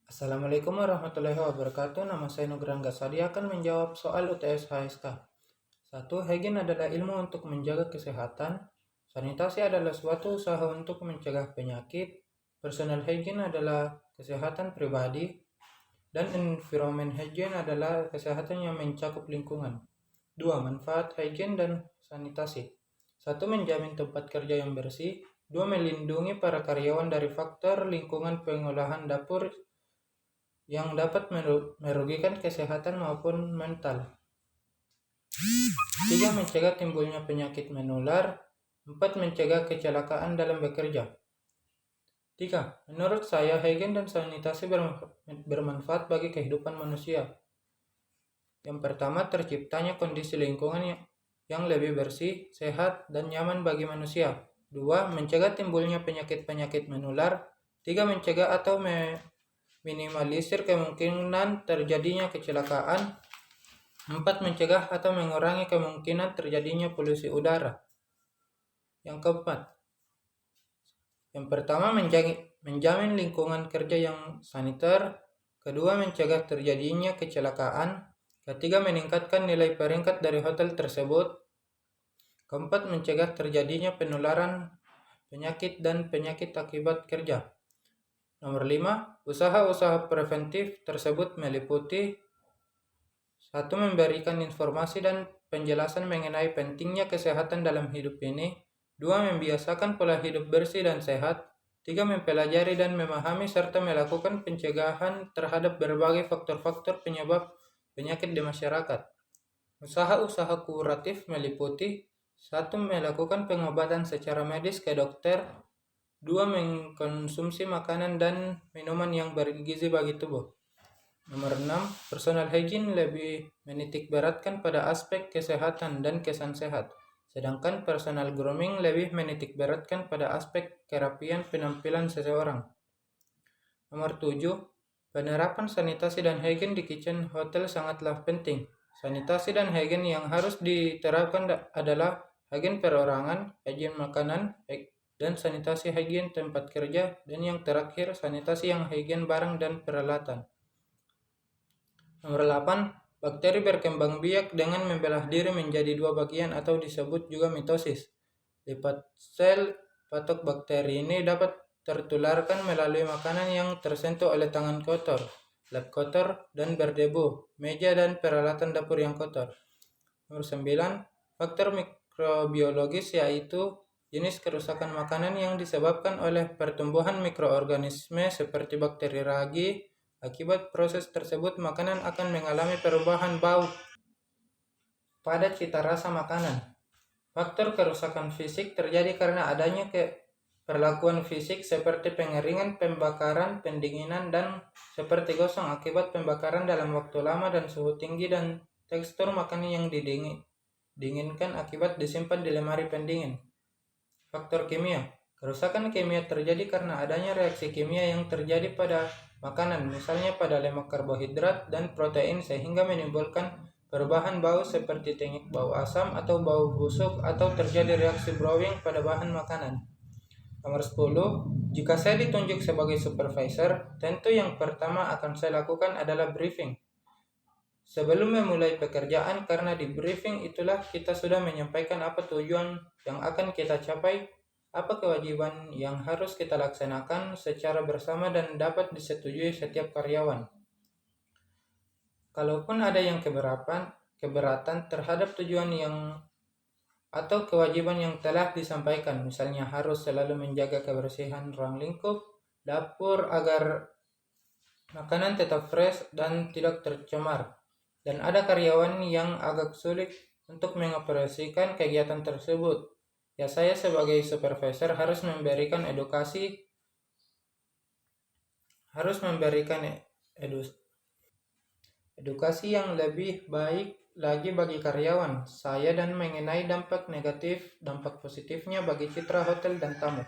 Assalamualaikum warahmatullahi wabarakatuh. Nama saya Nugraha Gasadi akan menjawab soal UTS HSK. 1. Hygiene adalah ilmu untuk menjaga kesehatan. Sanitasi adalah suatu usaha untuk mencegah penyakit. Personal hygiene adalah kesehatan pribadi. Dan environment hygiene adalah kesehatan yang mencakup lingkungan. 2. Manfaat hygiene dan sanitasi. 1. Menjamin tempat kerja yang bersih. 2. Melindungi para karyawan dari faktor lingkungan pengolahan dapur yang dapat merugikan kesehatan maupun mental. 3. Mencegah timbulnya penyakit menular. 4. Mencegah kecelakaan dalam bekerja. 3. Menurut saya, hygiene dan sanitasi bermanfaat bagi kehidupan manusia. Yang pertama, terciptanya kondisi lingkungan yang lebih bersih, sehat, dan nyaman bagi manusia. 2. Mencegah timbulnya penyakit-penyakit menular. 3. Mencegah atau minimalisir kemungkinan terjadinya kecelakaan. 4. Mencegah atau mengurangi kemungkinan terjadinya polusi udara. Yang keempat, yang pertama, menjamin lingkungan kerja yang saniter. Kedua, mencegah terjadinya kecelakaan. Ketiga, meningkatkan nilai peringkat dari hotel tersebut. Keempat, mencegah terjadinya penularan penyakit dan penyakit akibat kerja. Nomor 5, usaha-usaha preventif tersebut meliputi 1. Memberikan informasi dan penjelasan mengenai pentingnya kesehatan dalam hidup ini. 2. Membiasakan pola hidup bersih dan sehat. 3. Mempelajari dan memahami serta melakukan pencegahan terhadap berbagai faktor-faktor penyebab penyakit di masyarakat. Usaha-usaha kuratif meliputi 1. Melakukan pengobatan secara medis ke dokter. 2. Mengkonsumsi makanan dan minuman yang bergizi bagi tubuh. Nomor 6. Personal hygiene lebih menitik beratkan pada aspek kesehatan dan kesan sehat, sedangkan personal grooming lebih menitik beratkan pada aspek kerapian penampilan seseorang. Nomor 7. Penerapan sanitasi dan hygiene di kitchen hotel sangatlah penting. Sanitasi dan hygiene yang harus diterapkan adalah hygiene perorangan, hygiene makanan, dan sanitasi hygiene tempat kerja, dan yang terakhir sanitasi yang hygiene barang dan peralatan. Nomor 8. Bakteri berkembang biak dengan membelah diri menjadi dua bagian atau disebut juga mitosis. Lipat sel patok bakteri ini dapat tertularkan melalui makanan yang tersentuh oleh tangan kotor, lap kotor, dan berdebu, meja dan peralatan dapur yang kotor. Nomor 9. Faktor mikrobiologis yaitu jenis kerusakan makanan yang disebabkan oleh pertumbuhan mikroorganisme seperti bakteri ragi. Akibat proses tersebut, makanan akan mengalami perubahan bau pada cita rasa makanan. Faktor kerusakan fisik terjadi karena adanya perlakuan fisik seperti pengeringan, pembakaran, pendinginan, dan seperti gosong akibat pembakaran dalam waktu lama dan suhu tinggi, dan tekstur makanan yang didinginkan akibat disimpan di lemari pendingin. Faktor kimia. Kerusakan kimia terjadi karena adanya reaksi kimia yang terjadi pada makanan, misalnya pada lemak karbohidrat dan protein, sehingga menimbulkan perubahan bau seperti tengik bau asam atau bau busuk, atau terjadi reaksi browning pada bahan makanan. Nomor 10. Jika saya ditunjuk sebagai supervisor, tentu yang pertama akan saya lakukan adalah briefing. Sebelum memulai pekerjaan, karena di briefing itulah kita sudah menyampaikan apa tujuan yang akan kita capai, apa kewajiban yang harus kita laksanakan secara bersama dan dapat disetujui setiap karyawan. Kalaupun ada yang keberatan terhadap tujuan atau kewajiban yang telah disampaikan, misalnya harus selalu menjaga kebersihan ruang lingkup dapur agar makanan tetap fresh dan tidak tercemar, dan ada karyawan yang agak sulit untuk mengoperasikan kegiatan tersebut, ya saya sebagai supervisor harus memberikan edukasi yang lebih baik lagi bagi karyawan saya dan mengenai dampak negatif, dampak positifnya bagi citra hotel dan tamu.